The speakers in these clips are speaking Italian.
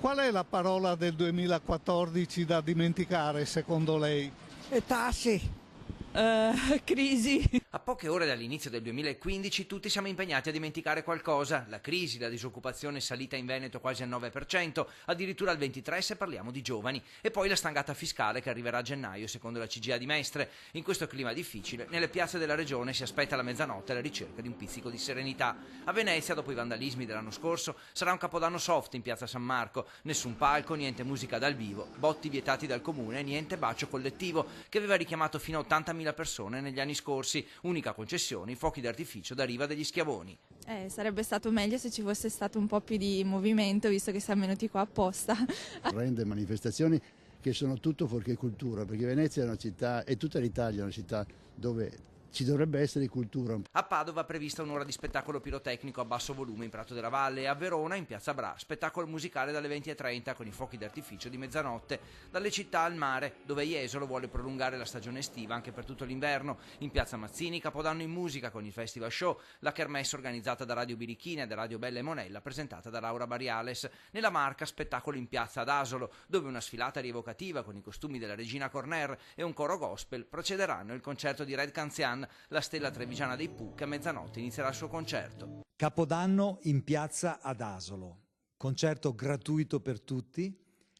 Qual è la parola del 2014 da dimenticare secondo lei? E tasse. Crisi. A poche ore dall'inizio del 2015 tutti siamo impegnati a dimenticare qualcosa. La crisi, la disoccupazione salita in Veneto quasi al 9%, addirittura al 23% se parliamo di giovani. E poi la stangata fiscale che arriverà a gennaio secondo la CGIA di Mestre. In questo clima difficile, nelle piazze della regione si aspetta la mezzanotte alla ricerca di un pizzico di serenità. A Venezia, dopo i vandalismi dell'anno scorso, sarà un capodanno soft in piazza San Marco. Nessun palco, niente musica dal vivo, botti vietati dal comune, niente bacio collettivo, che aveva richiamato fino a 80.000 persone negli anni scorsi. Unica concessione, i fuochi d'artificio da Riva degli Schiavoni. Sarebbe stato meglio se ci fosse stato un po' più di movimento, visto che siamo venuti qua apposta. Rende manifestazioni che sono tutto fuorché cultura, perché Venezia è una città, e tutta l'Italia è una città dove ci dovrebbe essere cultura. A Padova è prevista un'ora di spettacolo pirotecnico a basso volume in Prato della Valle e a Verona in Piazza Bra, spettacolo musicale dalle 20:30 con i fuochi d'artificio di mezzanotte. Dalle città al mare, dove Jesolo vuole prolungare la stagione estiva anche per tutto l'inverno. In Piazza Mazzini, capodanno in musica con il Festival Show, la kermesse organizzata da Radio Birichina e da Radio Bella e Monella, presentata da Laura Bariales. Nella Marca, spettacolo in Piazza ad Asolo, dove una sfilata rievocativa con i costumi della Regina Corner e un coro gospel precederanno il concerto di Red Canzian, la stella trevigiana dei Pooh, che a mezzanotte inizierà il suo concerto. Capodanno in Piazza ad Asolo, concerto gratuito per tutti.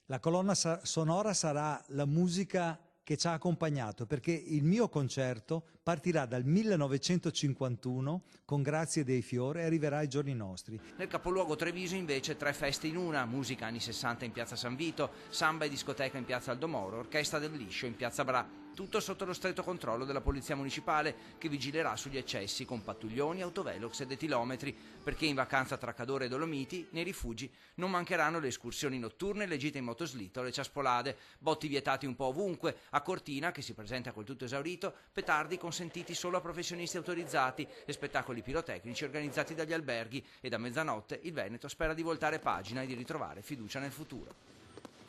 La colonna sonora sarà la musica che ci ha accompagnato, perché il mio concerto partirà dal 1951 con Grazie dei Fiori e arriverà ai giorni nostri. Nel capoluogo Treviso invece 3 feste in una: musica anni 60 in Piazza San Vito, samba e discoteca in Piazza Aldomoro, orchestra del Liscio in Piazza Bra. Tutto sotto lo stretto controllo della Polizia Municipale, che vigilerà sugli eccessi con pattuglioni, autovelox ed etilometri, perché in vacanza tra Cadore e Dolomiti, nei rifugi, non mancheranno le escursioni notturne, le gite in motoslitto, le ciaspolade, botti vietati un po' ovunque. A Cortina, che si presenta col tutto esaurito, petardi consentiti solo a professionisti autorizzati e spettacoli pirotecnici organizzati dagli alberghi. E da mezzanotte il Veneto spera di voltare pagina e di ritrovare fiducia nel futuro.